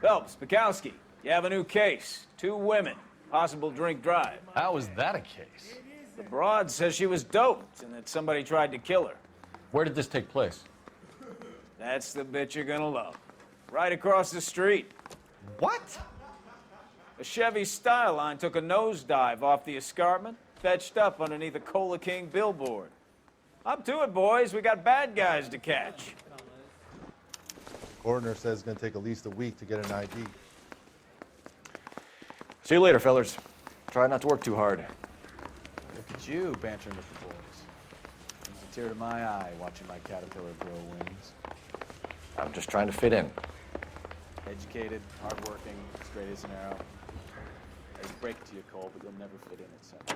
Phelps, Bukowski, you have a new case. 2 women, possible drink drive. How is that a case? The broad says she was doped and that somebody tried to kill her. Where did this take place? That's the bit you're gonna love. Right across the street. What? A Chevy Styline took a nosedive off the escarpment, fetched up underneath a Cola King billboard. Up to it, boys. We got bad guys to catch. Coroner says it's going to take at least a week to get an ID. See you later, fellers. Try not to work too hard. Look at you bantering with the boys. Brings a tear to my eye watching my caterpillar grow wings. I'm just trying to fit in. Educated, hardworking, straight as an arrow. I break it to you, Cole, but you'll never fit in at center.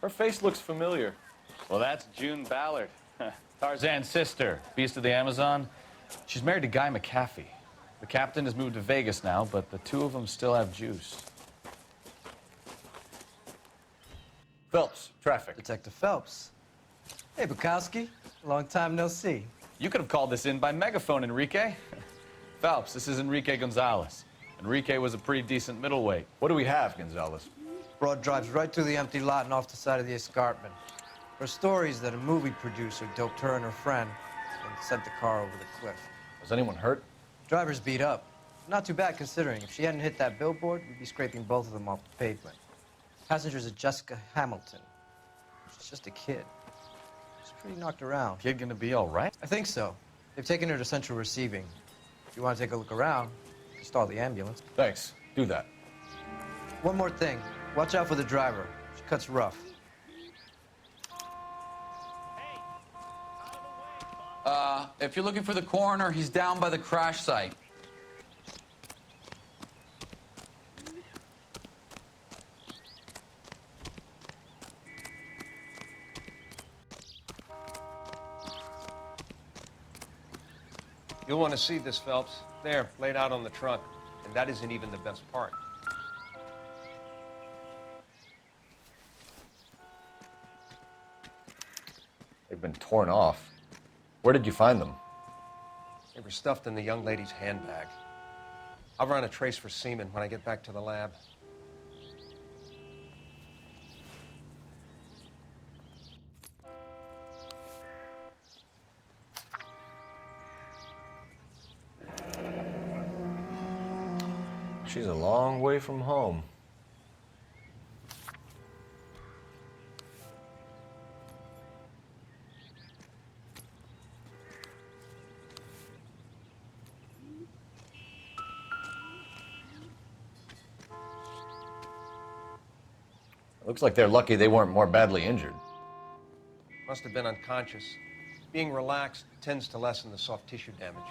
Her face looks familiar. Well, that's June Ballard, Tarzan's sister, beast of the Amazon. She's married to Guy McAfee. The captain has moved to Vegas now, but the 2 of them still have juice. Phelps, traffic. Detective Phelps. Hey, Bukowski. Long time no see. You could have called this in by megaphone, Enrique. Phelps, this is Enrique Gonzalez. Enrique was a pretty decent middleweight. What do we have, Gonzalez? Broad drives right through the empty lot and off the side of the escarpment. Her story is that a movie producer doped her and her friend and sent the car over the cliff. Was anyone hurt? Driver's beat up. Not too bad considering. If she hadn't hit that billboard, we'd be scraping both of them off the pavement. Passenger's a Jessica Hamilton. She's just a kid. She's pretty knocked around. Kid gonna be all right? I think so. They've taken her to central receiving. If you want to take a look around, stall the ambulance. Thanks. Do that. One more thing. Watch out for the driver. She cuts rough. If you're looking for the coroner, he's down by the crash site. You'll want to see this, Phelps. There, laid out on the trunk. And that isn't even the best part. They've been torn off. Where did you find them? They were stuffed in the young lady's handbag. I'll run a trace for semen when I get back to the lab. She's a long way from home. Looks like they're lucky they weren't more badly injured. Must have been unconscious. Being relaxed tends to lessen the soft tissue damage.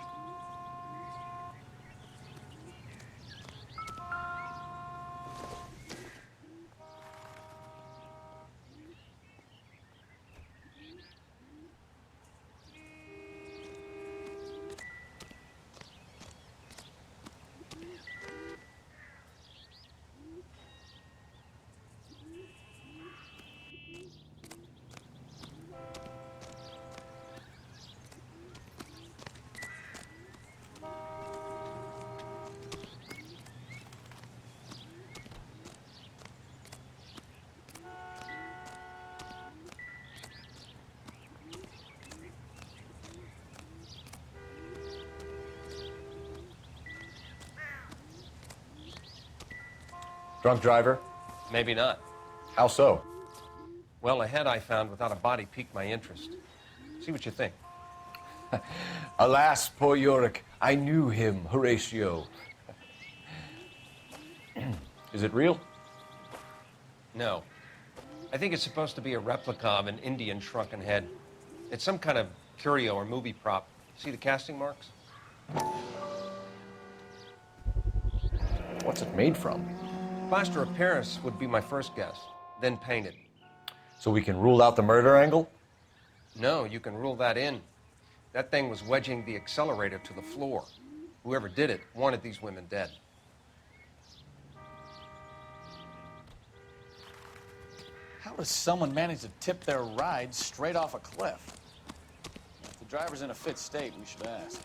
Drunk driver? Maybe not. How so? Well, a head I found without a body piqued my interest. See what you think. Alas, poor Yorick, I knew him, Horatio. Is it real? No. I think it's supposed to be a replica of an Indian shrunken head. It's some kind of curio or movie prop. See the casting marks? What's it made from? Plaster of Paris would be my first guess, then painted. So we can rule out the murder angle? No, you can rule that in. That thing was wedging the accelerator to the floor. Whoever did it wanted these women dead. How does someone manage to tip their ride straight off a cliff? If the driver's in a fit state, we should ask.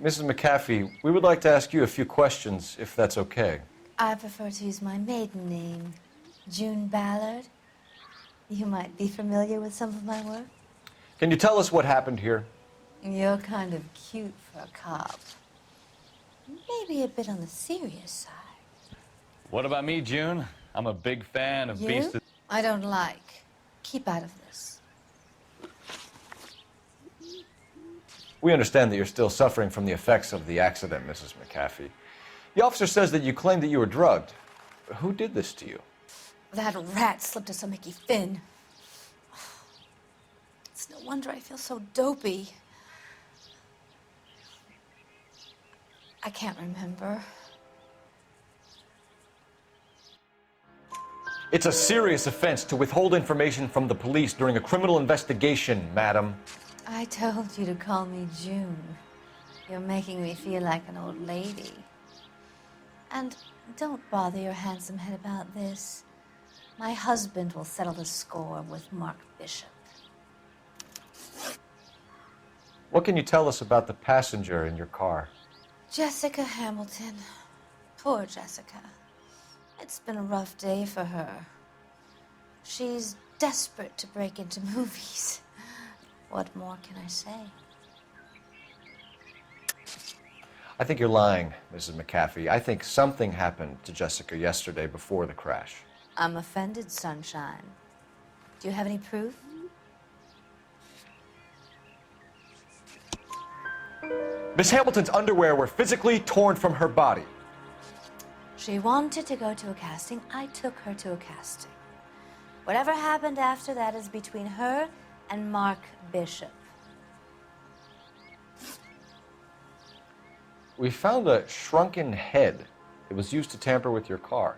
Mrs. McAfee, we would like to ask you a few questions, if that's okay. I prefer to use my maiden name, June Ballard. You might be familiar with some of my work. Can you tell us what happened here? You're kind of cute for a cop. Maybe a bit on the serious side. What about me, June? I'm a big fan of Beast You? of... I don't like. Keep out of this. We understand that you're still suffering from the effects of the accident, Mrs. McAfee. The officer says that you claimed that you were drugged. Who did this to you? That rat slipped us a Mickey Finn. It's no wonder I feel so dopey. I can't remember. It's a serious offense to withhold information from the police during a criminal investigation, madam. I told you to call me June. You're making me feel like an old lady. And don't bother your handsome head about this. My husband will settle the score with Mark Bishop. What can you tell us about the passenger in your car? Jessica Hamilton. Poor Jessica. It's been a rough day for her. She's desperate to break into movies. What more can I say? I think you're lying, Mrs. McAfee. I think something happened to Jessica yesterday before the crash. I'm offended, Sunshine. Do you have any proof? Miss Hamilton's underwear were physically torn from her body. She wanted to go to a casting. I took her to a casting. Whatever happened after that is between her and Mark Bishop. We found a shrunken head. It was used to tamper with your car.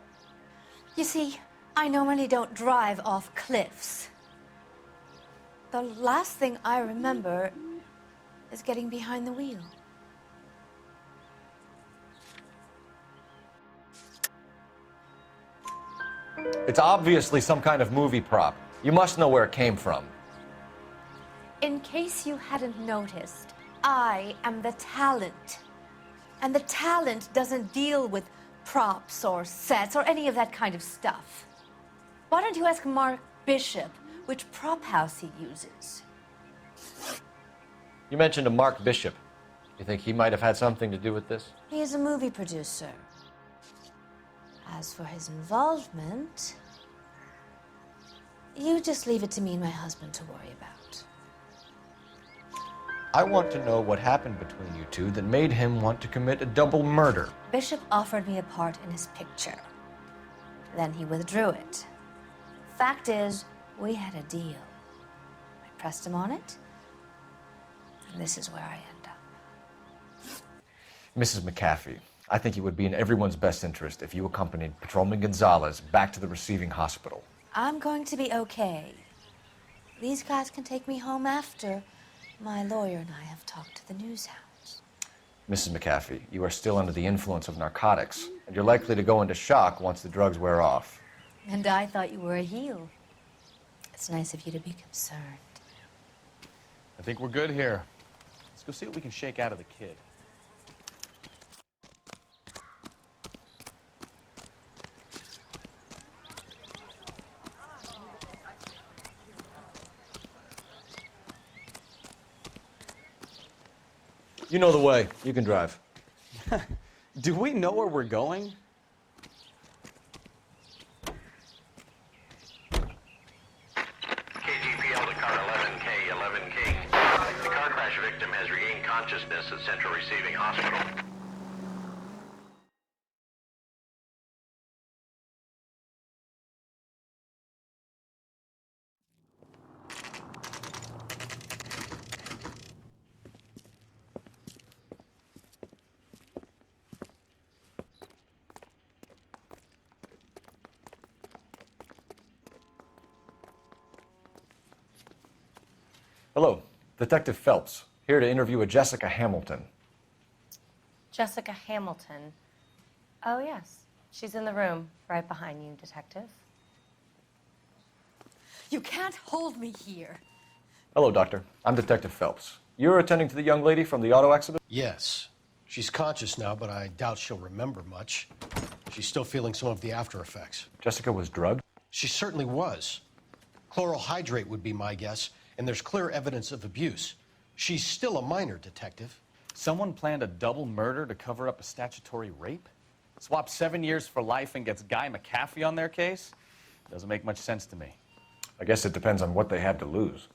You see, I normally don't drive off cliffs. The last thing I remember is getting behind the wheel. It's obviously some kind of movie prop. You must know where it came from. In case you hadn't noticed, I am the talent. And the talent doesn't deal with props or sets or any of that kind of stuff. Why don't you ask Mark Bishop which prop house he uses? You mentioned a Mark Bishop. You think he might have had something to do with this? He is a movie producer. As for his involvement, you just leave it to me and my husband to worry about. I want to know what happened between you two that made him want to commit a double murder. Bishop offered me a part in his picture. Then he withdrew it. Fact is, we had a deal. I pressed him on it, and this is where I end up. Mrs. McAfee, I think it would be in everyone's best interest if you accompanied Patrolman Gonzalez back to the receiving hospital. I'm going to be okay. These guys can take me home after. My lawyer and I have talked to the news hounds. Mrs. McAfee, you are still under the influence of narcotics, and you're likely to go into shock once the drugs wear off. And I thought you were a heel. It's nice of you to be concerned. I think we're good here. Let's go see what we can shake out of the kid. You know the way. You can drive. Do we know where we're going? KGPL to car 11K, 11 King. The car crash victim has regained consciousness at Central Receiving Hospital. Hello, Detective Phelps, here to interview a Jessica Hamilton. Jessica Hamilton. Oh, yes. She's in the room right behind you, Detective. You can't hold me here. Hello, Doctor. I'm Detective Phelps. You're attending to the young lady from the auto accident? Yes. She's conscious now, but I doubt she'll remember much. She's still feeling some of the after effects. Jessica was drugged? She certainly was. Chloral hydrate would be my guess, and there's clear evidence of abuse. She's still a minor, Detective. Someone planned a double murder to cover up a statutory rape? Swap 7 years for life and gets Guy McAfee on their case? Doesn't make much sense to me. I guess it depends on what they have to lose.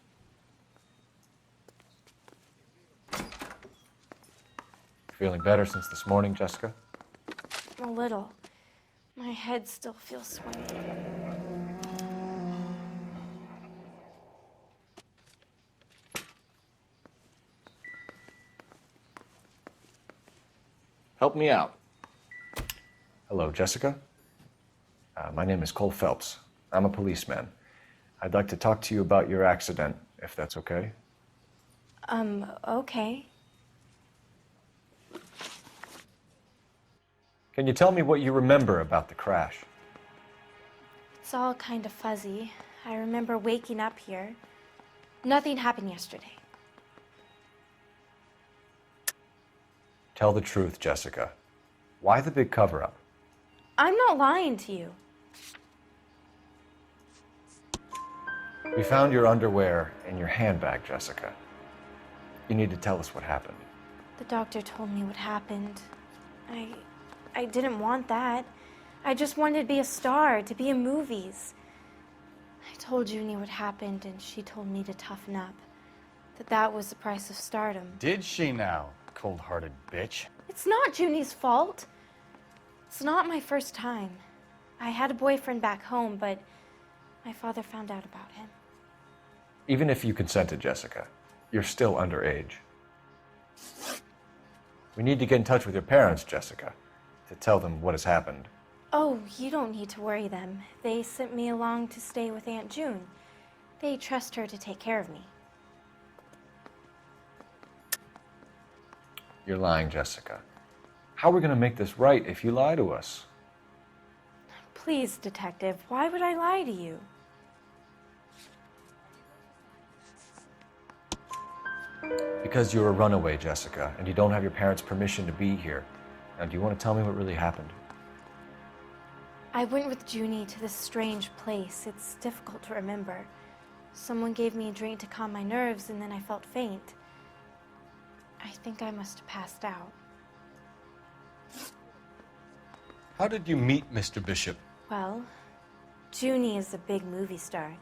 Feeling better since this morning, Jessica? A little. My head still feels swimming. Help me out. Hello, Jessica. My name is Cole Phelps. I'm a policeman. I'd like to talk to you about your accident, if that's okay. Okay. Can you tell me what you remember about the crash? It's all kind of fuzzy. I remember waking up here. Nothing happened yesterday. Tell the truth, Jessica. Why the big cover-up? I'm not lying to you. We found your underwear in your handbag, Jessica. You need to tell us what happened. The doctor told me what happened. I didn't want that. I just wanted to be a star, to be in movies. I told Junie what happened, and she told me to toughen up. That was the price of stardom. Did she now, cold-hearted bitch? It's not Junie's fault. It's not my first time. I had a boyfriend back home, but my father found out about him. Even if you consented, Jessica, you're still underage. We need to get in touch with your parents, Jessica, to tell them what has happened. Oh, you don't need to worry them. They sent me along to stay with Aunt June. They trust her to take care of me. You're lying, Jessica. How are we going to make this right if you lie to us? Please, Detective, why would I lie to you? Because you're a runaway, Jessica, and you don't have your parents' permission to be here. Now, do you want to tell me what really happened? I went with Junie to this strange place. It's difficult to remember. Someone gave me a drink to calm my nerves, and then I felt faint. I think I must have passed out. How did you meet Mr. Bishop? Well, Junie is a big movie star.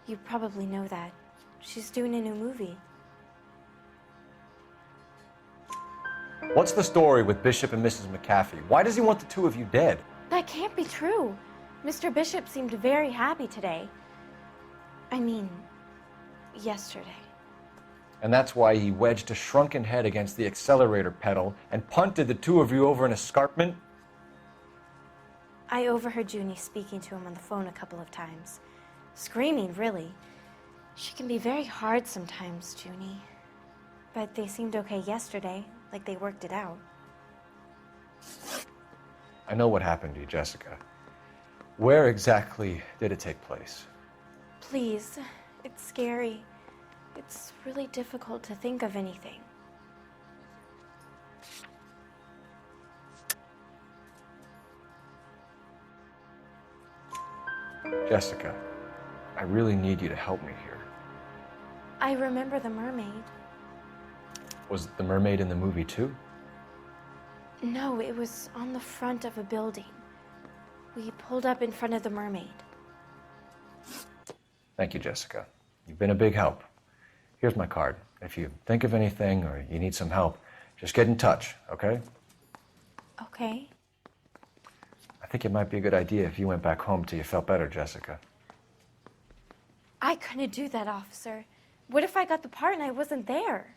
You probably know that. She's doing a new movie. What's the story with Bishop and Mrs. McAfee? Why does he want the two of you dead? That can't be true. Mr. Bishop seemed very happy today. I mean, yesterday. And that's why he wedged a shrunken head against the accelerator pedal and punted the two of you over an escarpment? I overheard Junie speaking to him on the phone a couple of times. Screaming, really. She can be very hard sometimes, Junie. But they seemed okay yesterday, like they worked it out. I know what happened to you, Jessica. Where exactly did it take place? Please, it's scary. It's really difficult to think of anything. Jessica, I really need you to help me here. I remember the mermaid. Was the mermaid in the movie too? No, it was on the front of a building. We pulled up in front of the mermaid. Thank you, Jessica. You've been a big help. Here's my card. If you think of anything or you need some help, just get in touch, okay? Okay. I think it might be a good idea if you went back home till you felt better, Jessica. I couldn't do that, officer. What if I got the part and I wasn't there?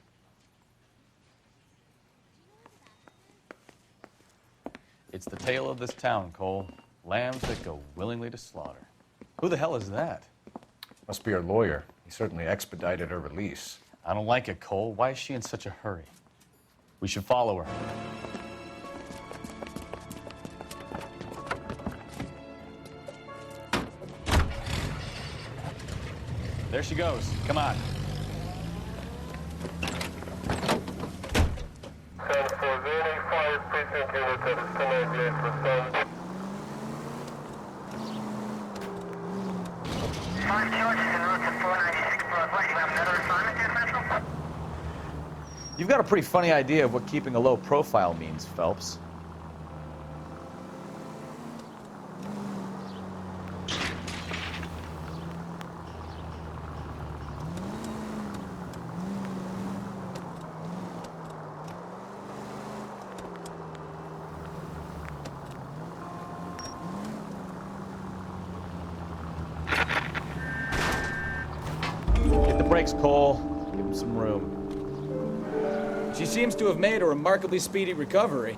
It's the tale of this town, Cole. Lambs that go willingly to slaughter. Who the hell is that? Must be her lawyer. He certainly expedited her release. I don't like it, Cole. Why is she in such a hurry? We should follow her. There she goes. Come on. You've got a pretty funny idea of what keeping a low profile means, Phelps. Hit the brakes, Cole. Give him some room. She seems to have made a remarkably speedy recovery.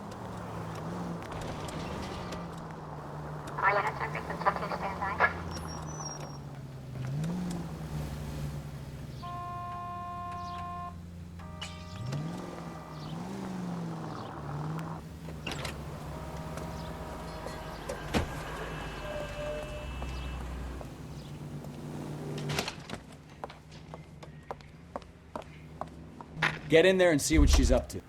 Get in there and see what she's up to.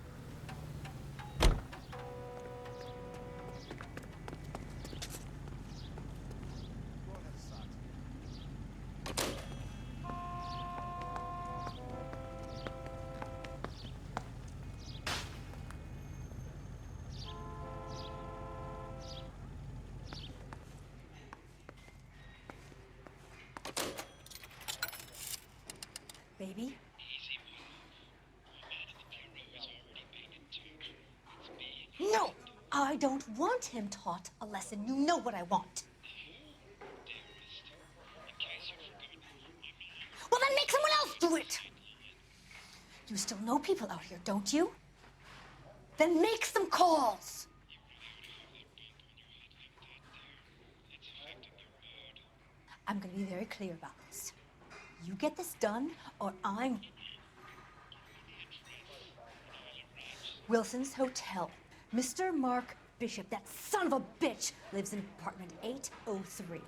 Baby? No, I don't want him taught a lesson. You know what I want. Well, then make someone else do it. You still know people out here, don't you? Then make some calls. I'm going to be very clear about this. You get this done, or I'm... Wilson's Hotel. Mr. Mark Bishop, that son of a bitch, lives in apartment 803.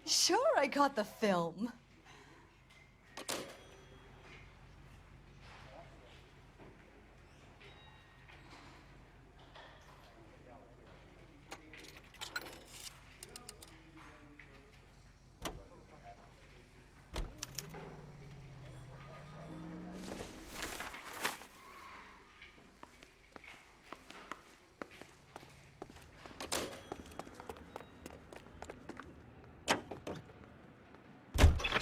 Sure, I got the film.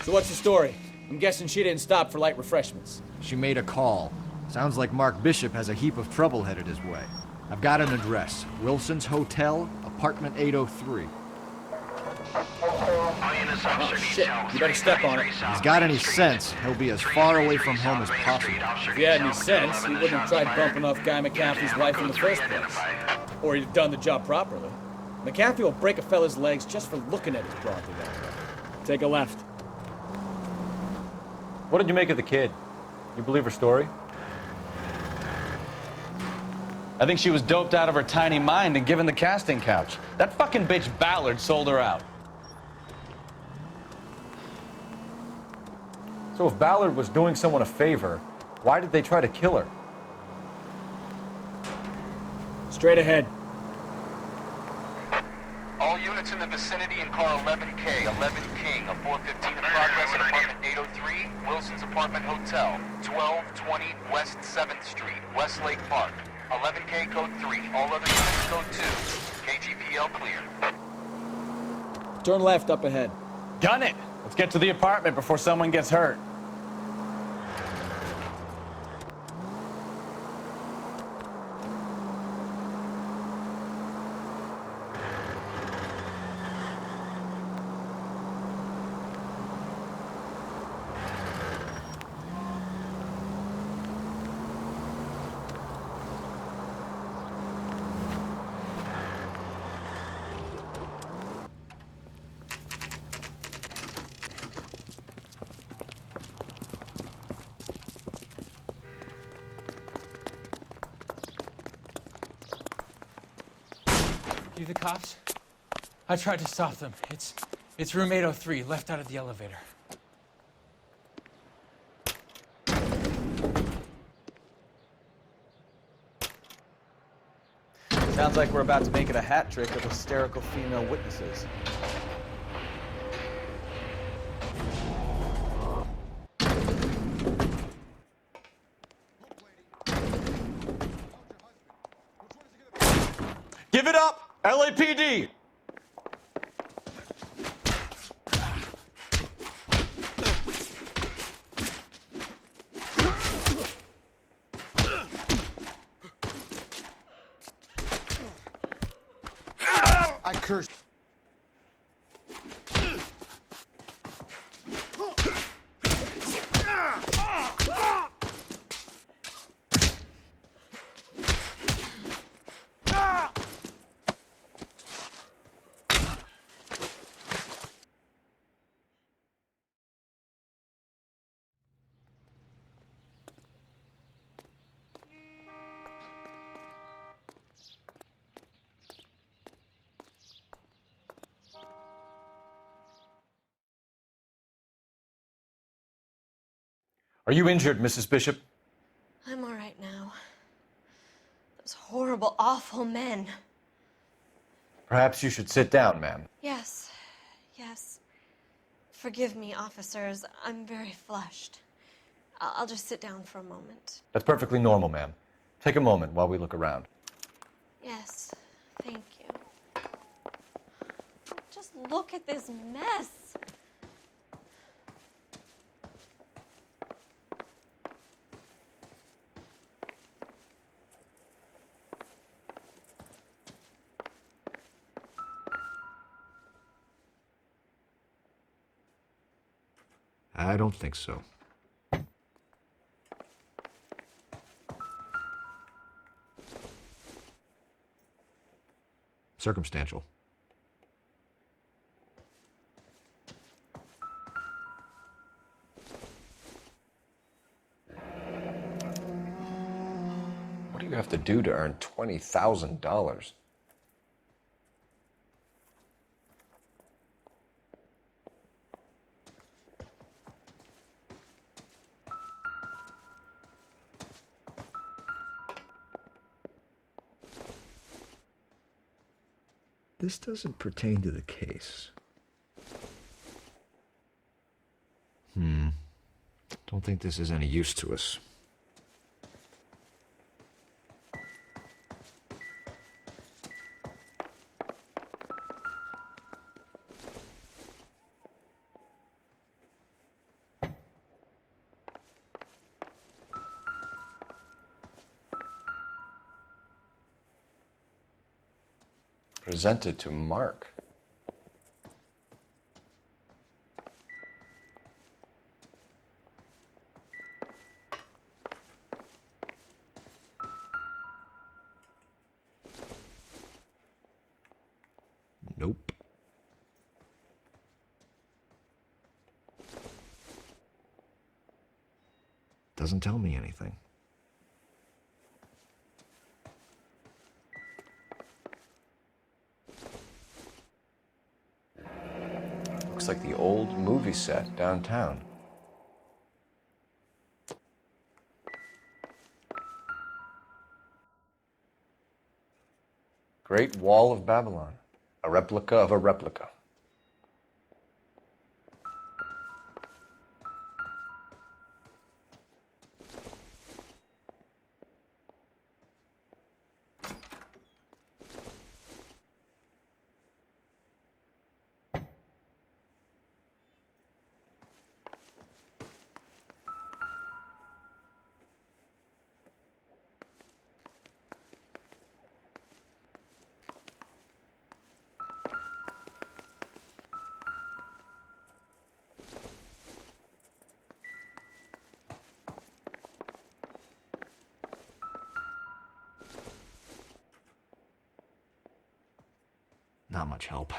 So what's the story? I'm guessing she didn't stop for light refreshments. She made a call. Sounds like Mark Bishop has a heap of trouble headed his way. I've got an address. Wilson's Hotel, apartment 803. Oh, shit. You better step on it. If he's got any sense, he'll be as far away from home as possible. If he had any sense, he wouldn't have tried bumping off Guy McCaffrey's wife in the first place. Or he'd have done the job properly. McCaffrey will break a fella's legs just for looking at his broad together. Take a left. What did you make of the kid? You believe her story? I think she was doped out of her tiny mind and given the casting couch. That fucking bitch Ballard sold her out. So if Ballard was doing someone a favor, why did they try to kill her? Straight ahead. All units in the vicinity in car 11K, 11 King, a 415 in progress at apartment 803, Wilson's Apartment Hotel, 1220 West 7th Street, Westlake Park. 11K code 3, all other units code 2. KGPL clear. Turn left up ahead. Gun it! Let's get to the apartment before someone gets hurt. You the cops? I tried to stop them. It's room 803, left out of the elevator. Sounds like we're about to make it a hat trick of hysterical female witnesses. Give it up! LAPD! I cursed. Are you injured, Mrs. Bishop? I'm all right now. Those horrible, awful men. Perhaps you should sit down, ma'am. Yes, yes. Forgive me, officers. I'm very flushed. I'll just sit down for a moment. That's perfectly normal, ma'am. Take a moment while we look around. Yes, thank you. Just look at this mess. I don't think so. Circumstantial. What do you have to do to earn $20,000? This doesn't pertain to the case. Don't think this is any use to us. Presented to Mark. Nope. Doesn't tell me anything. Looks like the old movie set downtown. Great Wall of Babylon. A replica of a replica. Not much help.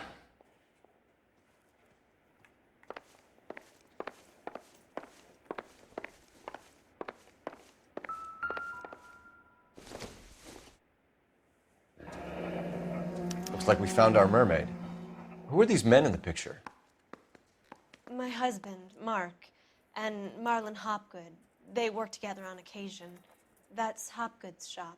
Looks Looks like we found our mermaid. Who are these men in the picture? My husband, Mark, and Marlon Hopgood. They work together on occasion. That's Hopgood's shop.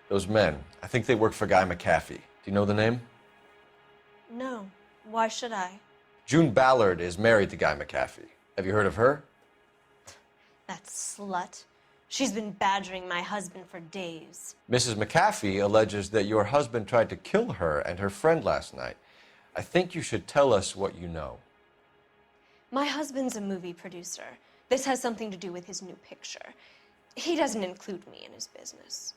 Those men, I think they work for Guy McAfee. Do you know the name? No. Why should I? June Ballard is married to Guy McAfee. Have you heard of her? That slut. She's been badgering my husband for days. Mrs. McAfee alleges that your husband tried to kill her and her friend last night. I think you should tell us what you know. My husband's a movie producer. This has something to do with his new picture. He doesn't include me in his business.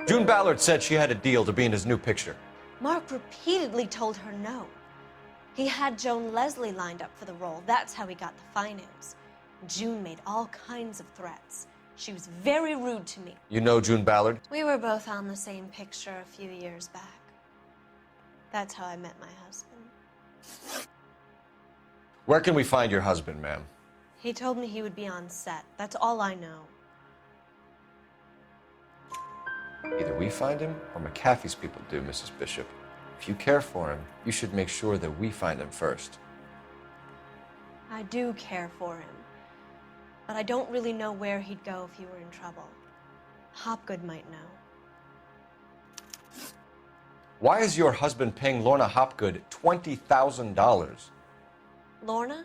June Ballard said she had a deal to be in his new picture. Mark repeatedly told her no. He had Joan Leslie lined up for the role. That's how he got the finance. June made all kinds of threats. She was very rude to me. You know June Ballard? We were both on the same picture a few years back. That's how I met my husband. Where can we find your husband, ma'am? He told me he would be on set. That's all I know. Either we find him or McAfee's people do, Mrs. Bishop. If you care for him, you should make sure that we find him first. I do care for him, but I don't really know where he'd go if he were in trouble. Hopgood might know. Why is your husband paying Lorna Hopgood $20,000? Lorna?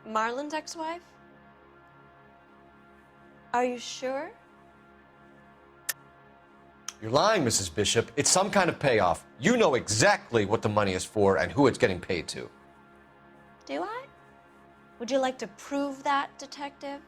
Marlon's ex-wife? Are you sure? You're lying, Mrs. Bishop. It's some kind of payoff. You know exactly what the money is for and who it's getting paid to. Do I? Would you like to prove that, detective?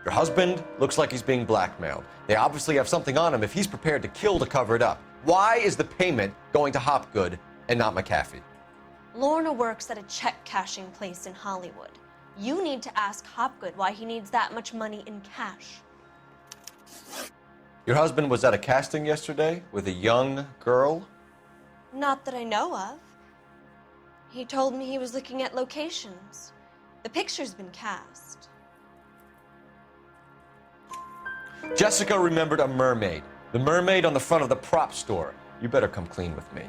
Your husband looks like he's being blackmailed. They obviously have something on him if he's prepared to kill to cover it up. Why is the payment going to Hopgood and not McAfee? Lorna works at a check-cashing place in Hollywood. You need to ask Hopgood why he needs that much money in cash. Your husband was at a casting yesterday with a young girl? Not that I know of. He told me he was looking at locations. The picture's been cast. Jessica remembered a mermaid. The mermaid on the front of the prop store. You better come clean with me.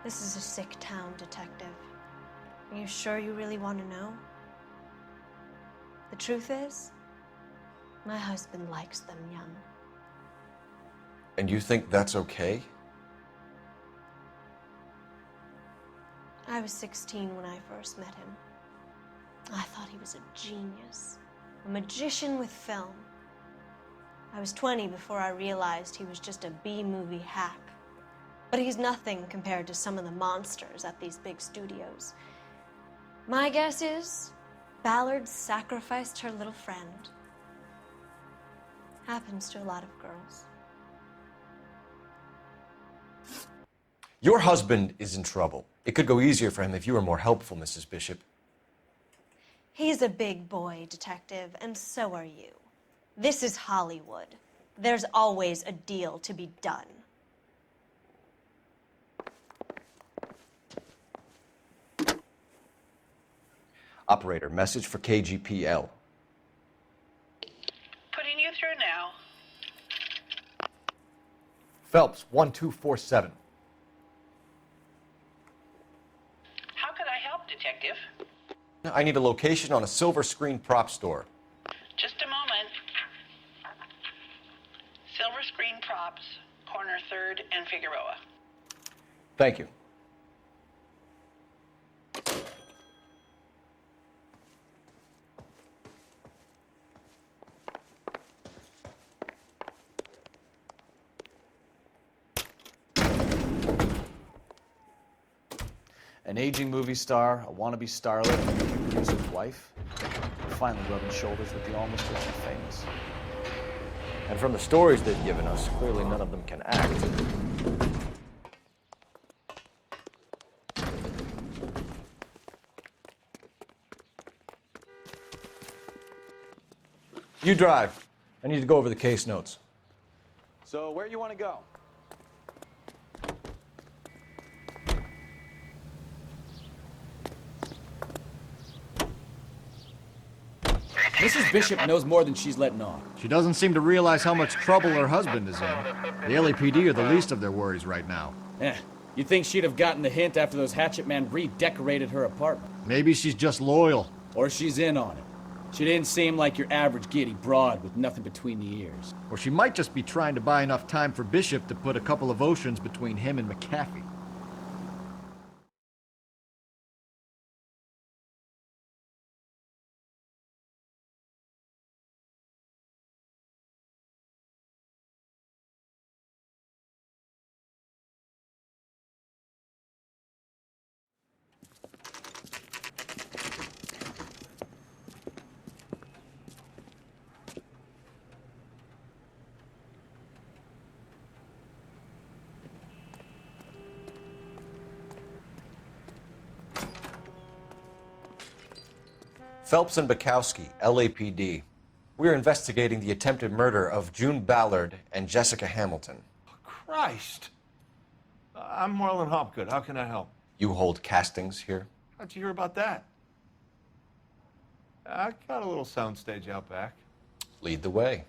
This is a sick town, detective. Are you sure you really want to know? The truth is, my husband likes them young. And you think that's okay? I was 16 when I first met him. I thought he was a genius, a magician with film. I was 20 before I realized he was just a B-movie hack. But he's nothing compared to some of the monsters at these big studios. My guess is Ballard sacrificed her little friend. Happens to a lot of girls. Your husband is in trouble. It could go easier for him if you were more helpful, Mrs. Bishop. He's a big boy, detective, and so are you. This is Hollywood. There's always a deal to be done. Operator, message for KGPL. Putting you through now. Phelps, 1247. How could I help, Detective? I need a location on a silver screen prop store. Just a moment. Silver Screen Props, corner 3rd and Figueroa. Thank you. An aging movie star, a wannabe starlet, and a movie producer's wife. Finally rubbing shoulders with the almost rich and famous. And from the stories they've given us, clearly none of them can act. You drive. I need to go over the case notes. So where you want to go? Mrs. Bishop knows more than she's letting on. She doesn't seem to realize how much trouble her husband is in. The LAPD are the least of their worries right now. You'd think she'd have gotten the hint after those hatchet men redecorated her apartment. Maybe she's just loyal. Or she's in on it. She didn't seem like your average giddy broad with nothing between the ears. Or she might just be trying to buy enough time for Bishop to put a couple of oceans between him and McAfee. Phelps and Bukowski, LAPD. We're investigating the attempted murder of June Ballard and Jessica Hamilton. Christ! I'm Marlon Hopgood. How can I help? You hold castings here? How'd you hear about that? I got a little soundstage out back. Lead the way.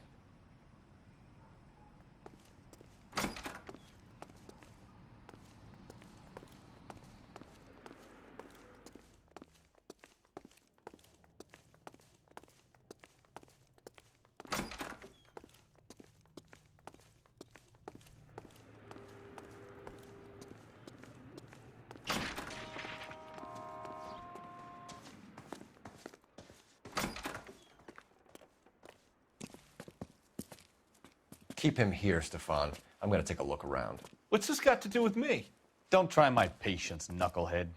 Keep him here, Stefan. I'm gonna take a look around. What's this got to do with me? Don't try my patience, knucklehead.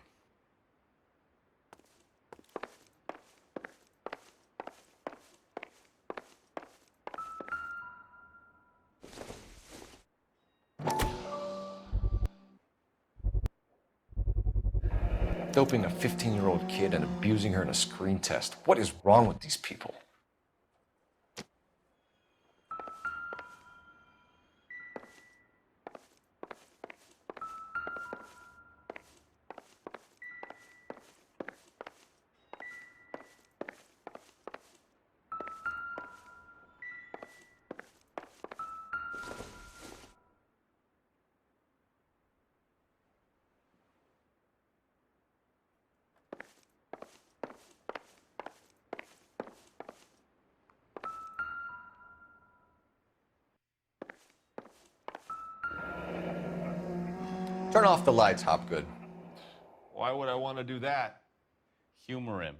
Doping a 15-year-old kid and abusing her in a screen test. What is wrong with these people? Turn off the lights, Hopgood. Why would I want to do that? Humor him.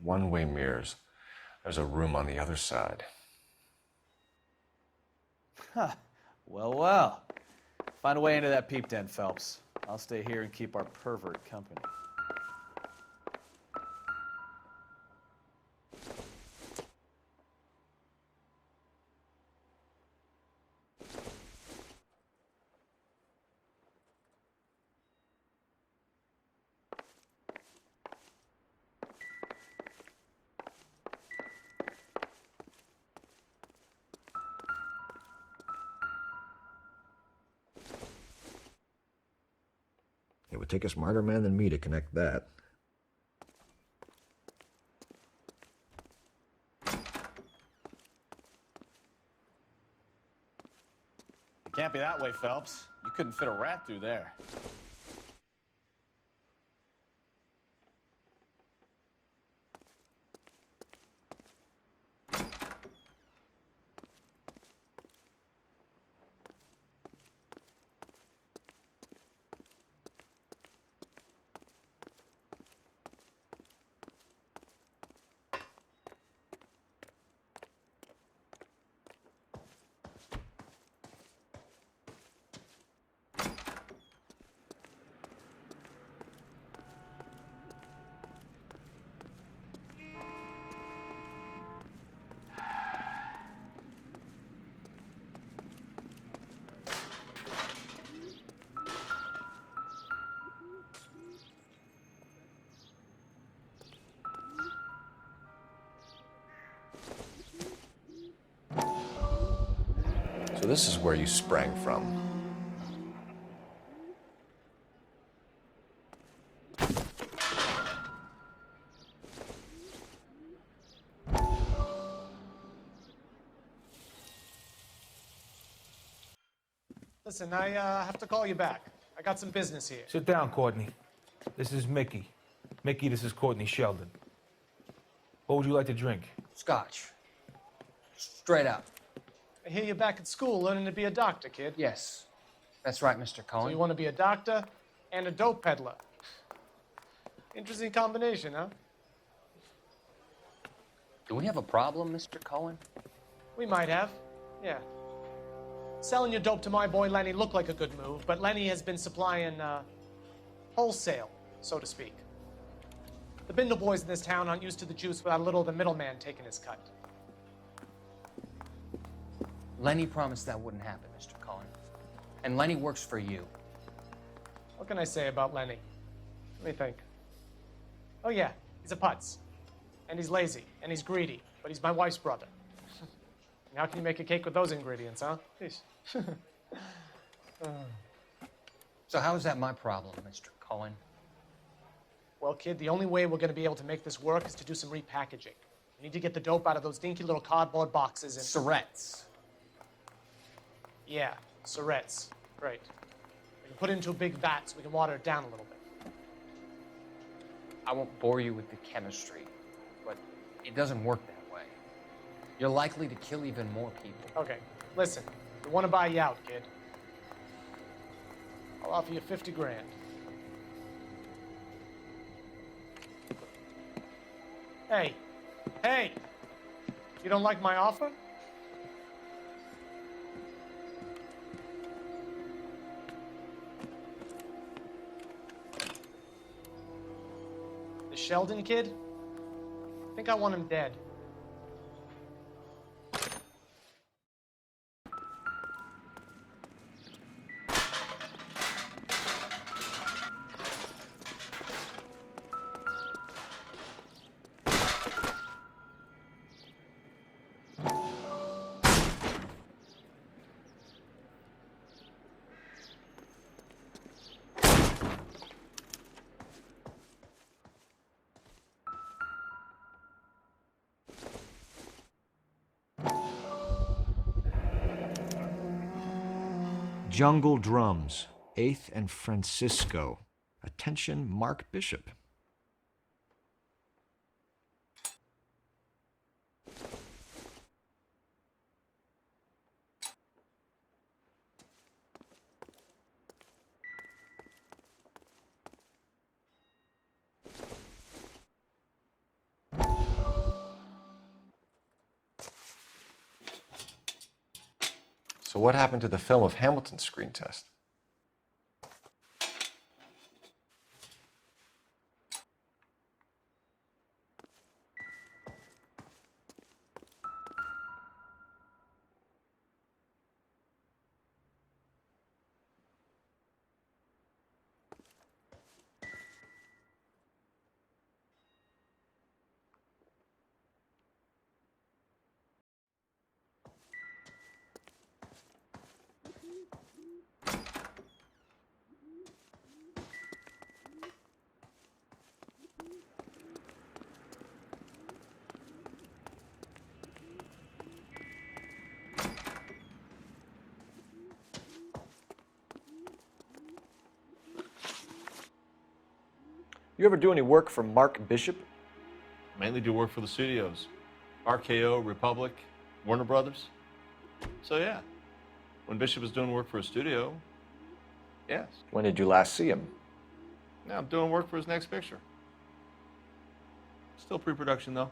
One-way mirrors. There's a room on the other side. Huh. Well. Find a way into that peep den, Phelps. I'll stay here and keep our pervert company. It would take a smarter man than me to connect that. It can't be that way, Phelps. You couldn't fit a rat through there. this is where you sprang from. Listen, I have to call you back. I got some business here. Sit down, Courtney. This is Mickey. Mickey, this is Courtney Sheldon. What would you like to drink? Scotch. Straight up. I hear you're back at school learning to be a doctor, kid. Yes. That's right, Mr. Cohen. So you want to be a doctor and a dope peddler. Interesting combination, huh? Do we have a problem, Mr. Cohen? We might have, yeah. Selling your dope to my boy Lenny looked like a good move, but Lenny has been supplying, wholesale, so to speak. The Bindle boys in this town aren't used to the juice without a little of the middleman taking his cut. Lenny promised that wouldn't happen, Mr. Cohen. And Lenny works for you. What can I say about Lenny? Let me think. Oh yeah, he's a putz. And he's lazy, and he's greedy, but he's my wife's brother. And how can you make a cake with those ingredients, huh? Jeez. So how is that my problem, Mr. Cohen? Well, kid, the only way we're going to be able to make this work is to do some repackaging. We need to get the dope out of those dinky little cardboard boxes and... Surrettes. Yeah, surrettes. Right. We can put it into a big vat so we can water it down a little bit. I won't bore you with the chemistry, but it doesn't work that way. You're likely to kill even more people. Okay, listen. We want to buy you out, kid. I'll offer you 50 grand. Hey, hey! You don't like my offer? The Sheldon kid? I think I want him dead. Jungle Drums, 8th and Francisco. Attention, Mark Bishop. So what happened to the film of Hamilton's screen test? You ever do any work for Mark Bishop? Mainly do work for the studios. RKO, Republic, Warner Brothers. So yeah, when Bishop was doing work for a studio, yes. When did you last see him? Now I'm doing work for his next picture. Still pre-production though.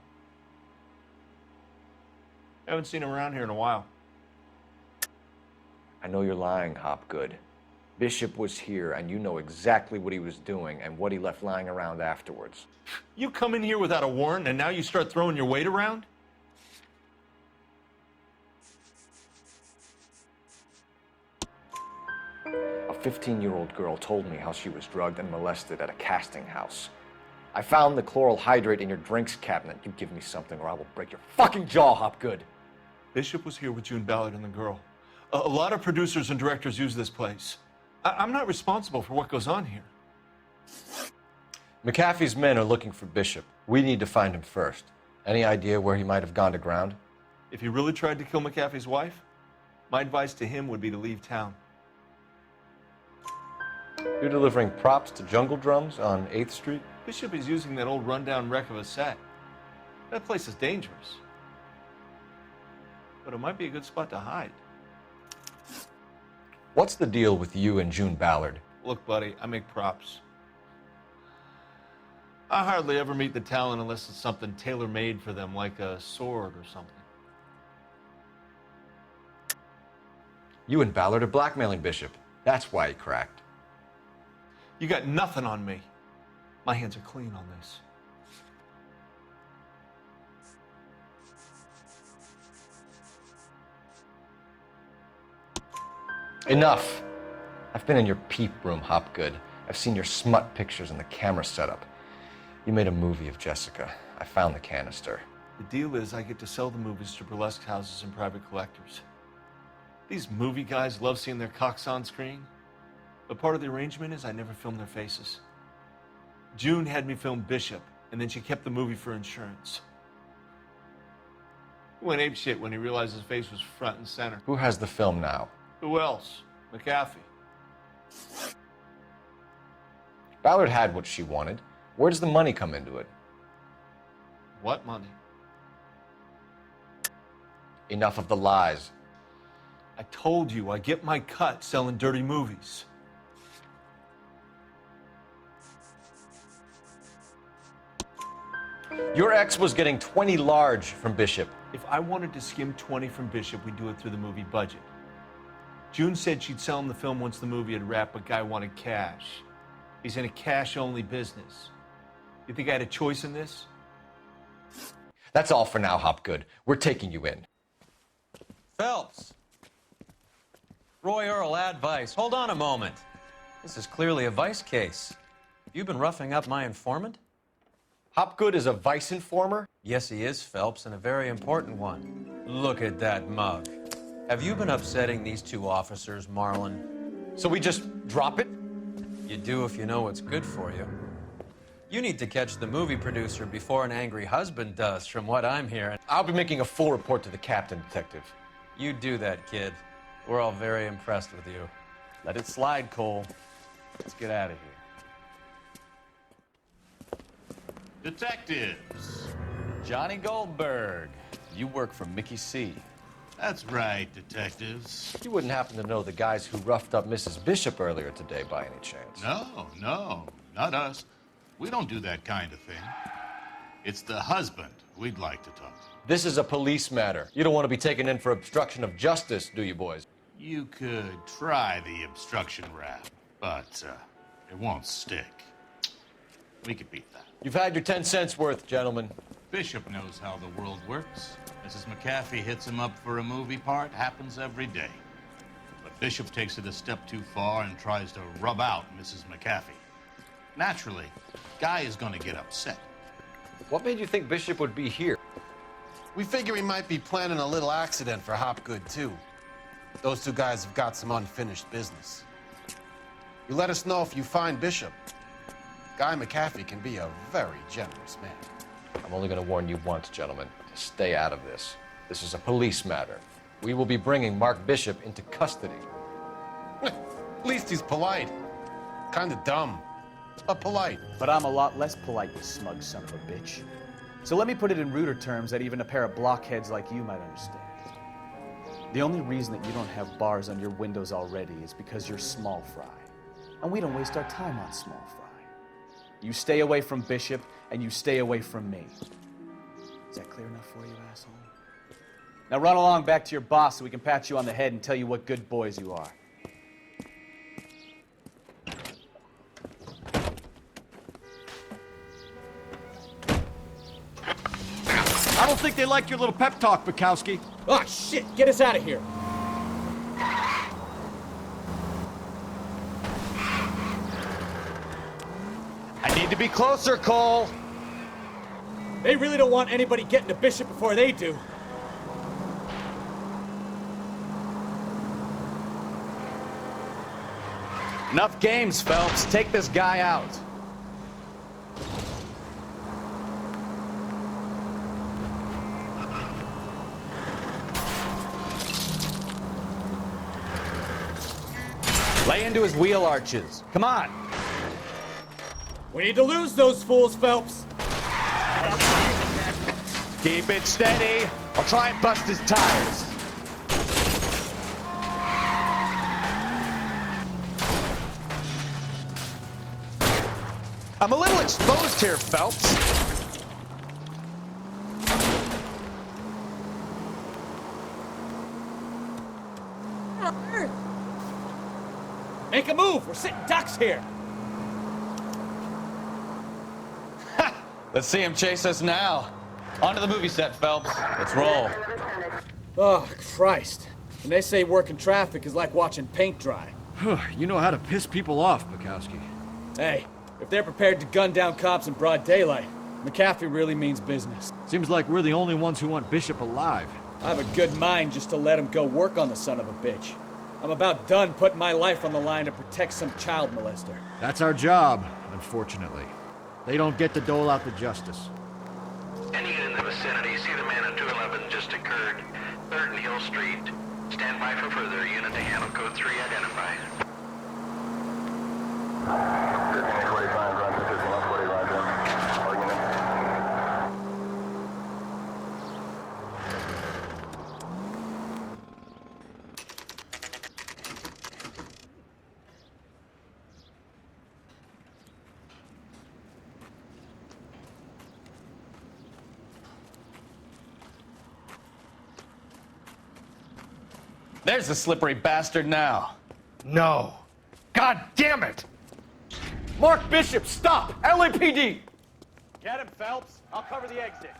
Haven't seen him around here in a while. I know you're lying, Hopgood. Bishop was here, and you know exactly what he was doing and what he left lying around afterwards. You come in here without a warrant, and now you start throwing your weight around? A 15-year-old girl told me how she was drugged and molested at a casting house. I found the chloral hydrate in your drinks cabinet. You give me something or I will break your fucking jaw, Hopgood. Bishop was here with June Ballard and the girl. A lot of producers and directors use this place. I'm not responsible for what goes on here. McAfee's men are looking for Bishop. We need to find him first. Any idea where he might have gone to ground? If he really tried to kill McAfee's wife, my advice to him would be to leave town. You're delivering props to Jungle Drums on 8th Street? Bishop is using that old rundown wreck of a set. That place is dangerous. But it might be a good spot to hide. What's the deal with you and June Ballard? Look, buddy, I make props. I hardly ever meet the talent unless it's something tailor-made for them, like a sword or something. You and Ballard are blackmailing Bishop. That's why he cracked. You got nothing on me. My hands are clean on this. Enough. I've been in your peep room, Hopgood. I've seen your smut pictures and the camera setup. You made a movie of Jessica. I found the canister. The deal is I get to sell the movies to burlesque houses and private collectors. These movie guys love seeing their cocks on screen, but part of the arrangement is I never film their faces. June had me film Bishop, and then she kept the movie for insurance. He went apeshit when he realized his face was front and center. Who has the film now? Who else? McAfee. Ballard had what she wanted. Where does the money come into it? What money? Enough of the lies. I told you I get my cut selling dirty movies. Your ex was getting 20 large from Bishop. If I wanted to skim 20 from Bishop, we'd do it through the movie budget. June said she'd sell him the film once the movie had wrapped, but Guy wanted cash. He's in a cash-only business. You think I had a choice in this? That's all for now, Hopgood. We're taking you in. Phelps! Roy Earl, advice. Hold on a moment. This is clearly a vice case. You've been roughing up my informant? Hopgood is a vice informer? Yes, he is, Phelps, and a very important one. Look at that mug. Have you been upsetting these two officers, Marlon? So we just drop it? You do if you know what's good for you. You need to catch the movie producer before an angry husband does, from what I'm hearing. I'll be making a full report to the captain, Detective. You do that, kid. We're all very impressed with you. Let it slide, Cole. Let's get out of here. Detectives. Johnny Goldberg. You work for Mickey C. That's right, detectives. You wouldn't happen to know the guys who roughed up Mrs. Bishop earlier today by any chance? No, not us. We don't do that kind of thing. It's the husband we'd like to talk to. This is a police matter. You don't want to be taken in for obstruction of justice, do you, boys? You could try the obstruction rap, but it won't stick. We could beat that. You've had your 10 cents worth, gentlemen. Bishop knows how the world works. Mrs. McAfee hits him up for a movie part, happens every day. But Bishop takes it a step too far and tries to rub out Mrs. McAfee. Naturally, Guy is going to get upset. What made you think Bishop would be here? We figure he might be planning a little accident for Hopgood, too. Those two guys have got some unfinished business. You let us know if you find Bishop. Guy McAfee can be a very generous man. I'm only going to warn you once, gentlemen, to stay out of this. This is a police matter. We will be bringing Mark Bishop into custody. At least he's polite. Kind of dumb, but polite. But I'm a lot less polite, you smug son of a bitch. So let me put it in ruder terms that even a pair of blockheads like you might understand. The only reason that you don't have bars on your windows already is because you're small fry. And we don't waste our time on small fry. You stay away from Bishop, and you stay away from me. Is that clear enough for you, asshole? Now run along back to your boss so we can pat you on the head and tell you what good boys you are. I don't think they like your little pep talk, Bukowski. Ah, shit! Get us out of here! I need to be closer, Cole. They really don't want anybody getting to Bishop before they do. Enough games, Phelps. Take this guy out. Lay into his wheel arches. Come on. We need to lose those fools, Phelps. Keep it steady. I'll try and bust his tires. I'm a little exposed here, Phelps. Make a move. We're sitting ducks here. Let's see him chase us now. Onto the movie set, Phelps. Let's roll. Oh, Christ. When they say working traffic is like watching paint dry. You know how to piss people off, Bukowski. Hey, if they're prepared to gun down cops in broad daylight, McAfee really means business. Seems like we're the only ones who want Bishop alive. I have a good mind just to let him go work on the son of a bitch. I'm about done putting my life on the line to protect some child molester. That's our job, unfortunately. They don't get to dole out the justice. Any unit in the vicinity, see the man at 211 just occurred. 3rd and Hill Street. Stand by for further. Unit to handle code 3 identified. There's the slippery bastard now. No. God damn it! Mark Bishop, stop! LAPD! Get him, Phelps. I'll cover the exit.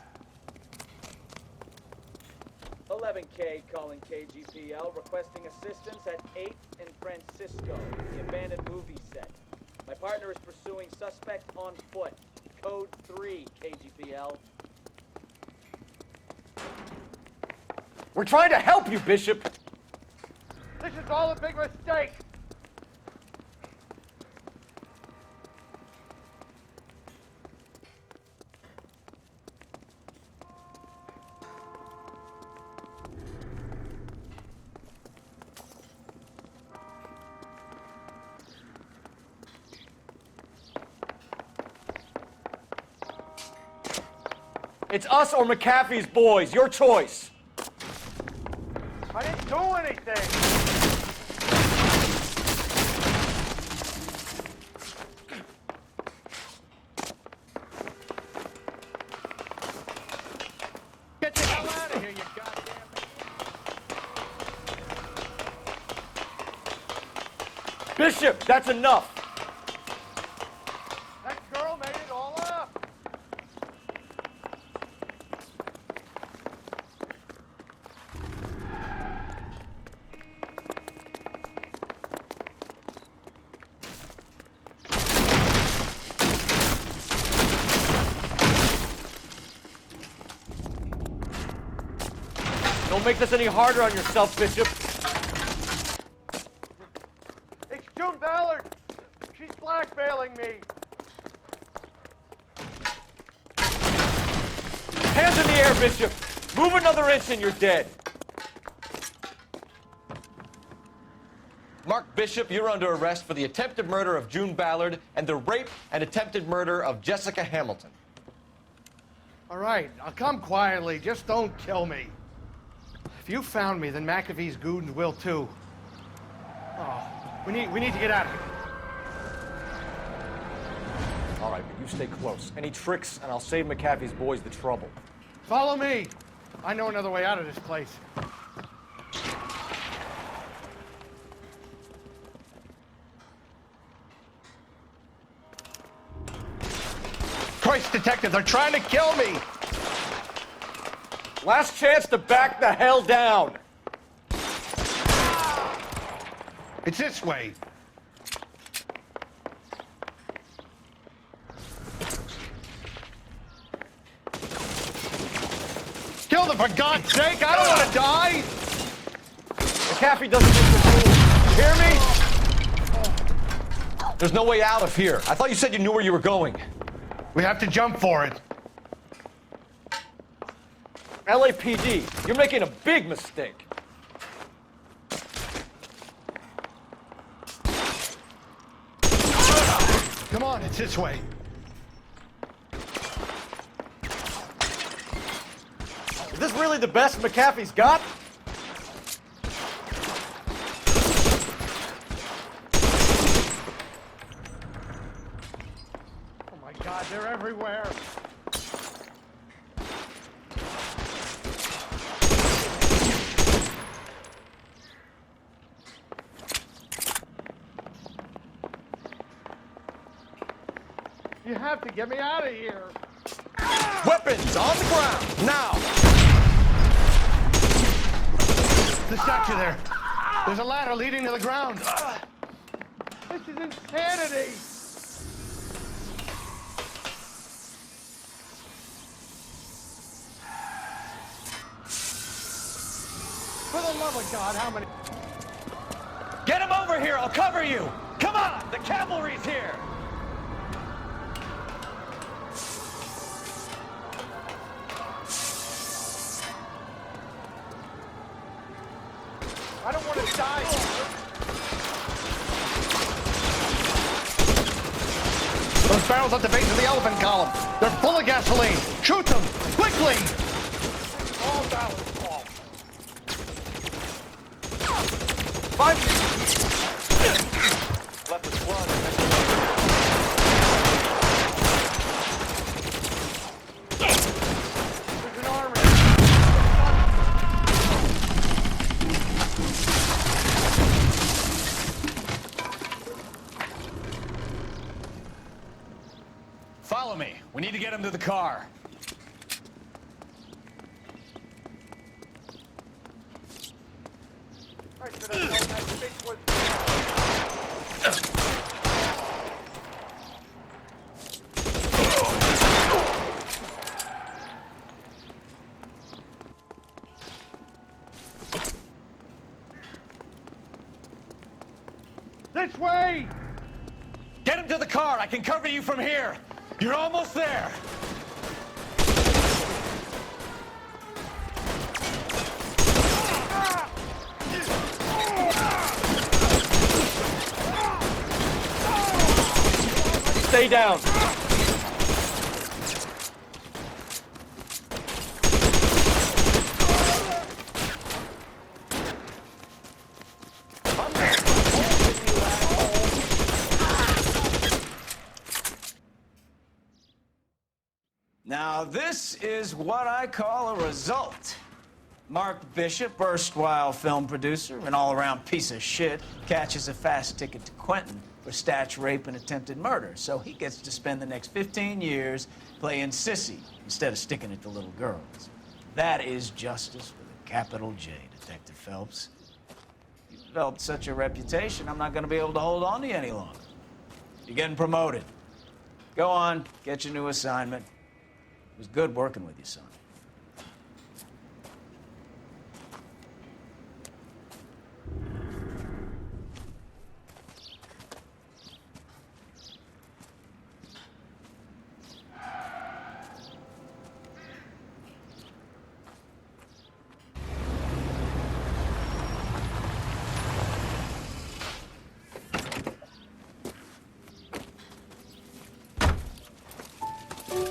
11K calling KGPL, requesting assistance at 8th and Francisco, the abandoned movie set. My partner is pursuing suspect on foot. Code 3, KGPL. We're trying to help you, Bishop! This is all a big mistake! It's us or McAfee's boys. Your choice. I didn't do anything! Get the hell out of here, you goddamn... Bishop, that's enough. That girl made it all up! Don't make this any harder on yourself, Bishop. It's June Ballard! She's blackmailing me! Hands in the air, Bishop. Move another inch and you're dead. Mark Bishop, you're under arrest for the attempted murder of June Ballard and the rape and attempted murder of Jessica Hamilton. All right, I'll come quietly. Just don't kill me. If you found me, then McAfee's goons will too. Oh, we need to get out of here. All right, but you stay close. Any tricks, and I'll save McAfee's boys the trouble. Follow me. I know another way out of this place. Christ, detective, they're trying to kill me! Last chance to back the hell down! It's this way. Kill them, for God's sake! I don't want to die! McAfee doesn't get the rules. You hear me? There's no way out of here. I thought you said you knew where you were going. We have to jump for it. LAPD, you're making a big mistake. Come on, it's this way. Is this really the best McAfee's got? Oh my God, they're everywhere. You have to get me out of here. Weapons on the ground, now! The statue there. There's a ladder leading to the ground. This is insanity. For the love of God, how many? Get him over here, I'll cover you! Come on, the cavalry's here! I don't want to die. Those barrels at the base of the elephant column. They're full of gasoline. Shoot them, quickly! All down. Left the squad. There's an army. Follow me. We need to get him to the car. This way! Get him to the car. I can cover you from here. You're almost there. Stay down. Now, this is what I call a result. Mark Bishop, erstwhile film producer, an all-around piece of shit, catches a fast ticket to Quentin for statch rape and attempted murder, so he gets to spend the next 15 years playing sissy instead of sticking it to little girls. That is justice with a capital J, Detective Phelps. You've developed such a reputation, I'm not going to be able to hold on to you any longer. You're getting promoted. Go on, get your new assignment. It was good working with you, son.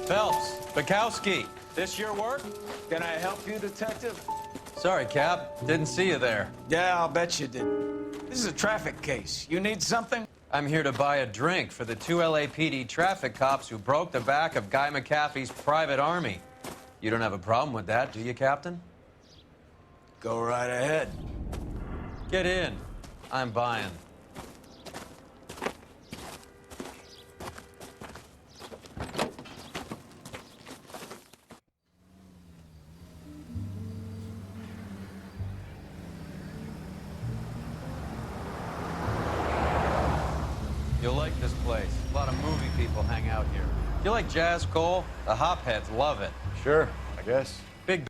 Phelps, Bukowski, this your work? Can I help you, Detective? Sorry, Cap. Didn't see you there. Yeah, I'll bet you did. This is a traffic case. You need something? I'm here to buy a drink for the 2 LAPD traffic cops who broke the back of Guy McAfee's private army. You don't have a problem with that, do you, Captain? Go right ahead. Get in. I'm buying. You'll like this place. A lot of movie people hang out here. You like jazz, Cole? The hopheads love it. Sure, I guess. Big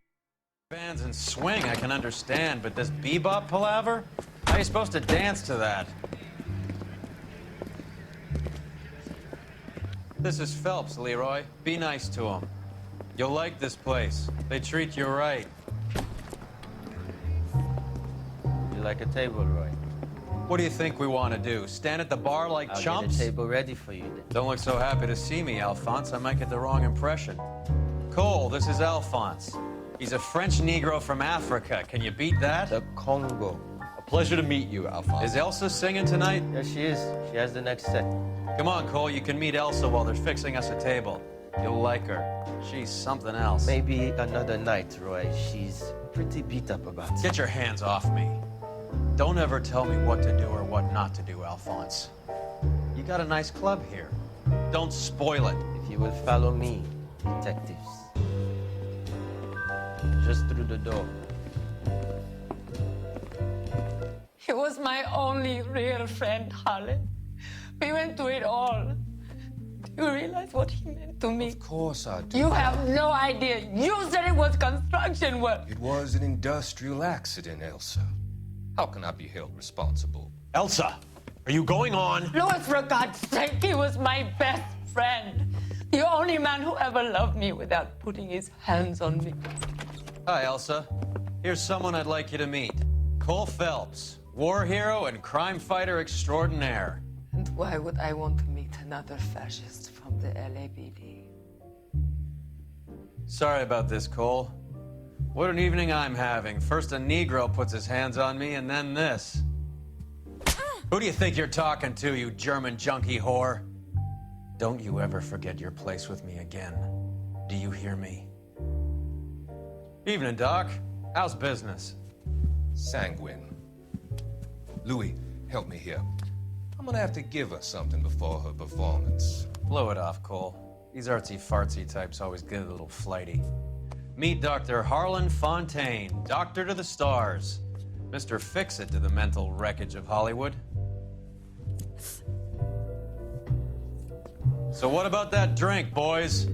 bands and swing, I can understand, but this bebop palaver? How are you supposed to dance to that? This is Phelps, Leroy. Be nice to him. You'll like this place. They treat you right. You like a table, Roy? What do you think we want to do? Stand at the bar like I'll chumps? get a table ready for you then. Don't look so happy to see me, Alphonse. I might get the wrong impression. Cole, this is Alphonse. He's a French Negro from Africa. Can you beat that? The Congo. A pleasure to meet you, Alphonse. Is Elsa singing tonight? Yes, she is. She has the next set. Come on, Cole. You can meet Elsa while they're fixing us a table. You'll like her. She's something else. Maybe another night, Roy. She's pretty beat up about it. Get your hands off me. Don't ever tell me what to do or what not to do, Alphonse. You got a nice club here. Don't spoil it. If you will follow me, detectives. Just through the door. He was my only real friend, Harlan. We went through it all. Do you realize what he meant to me? Of course I do. You have no idea. You said it was construction work. It was an industrial accident, Elsa. How can I be held responsible? Elsa, are you going on? Louis, for God's sake, he was my best friend. The only man who ever loved me without putting his hands on me. Hi, Elsa. Here's someone I'd like you to meet. Cole Phelps, war hero and crime fighter extraordinaire. And why would I want to meet another fascist from the LAPD? Sorry about this, Cole. What an evening I'm having. First a Negro puts his hands on me, and then this. Who do you think you're talking to, you German junkie whore? Don't you ever forget your place with me again. Do you hear me? Evening, Doc. How's business? Sanguine. Louis, help me here. I'm gonna have to give her something before her performance. Blow it off, Cole. These artsy-fartsy types always get a little flighty. Meet Dr. Harlan Fontaine, doctor to the stars. Mr. Fix-It to the mental wreckage of Hollywood. So what about that drink, boys?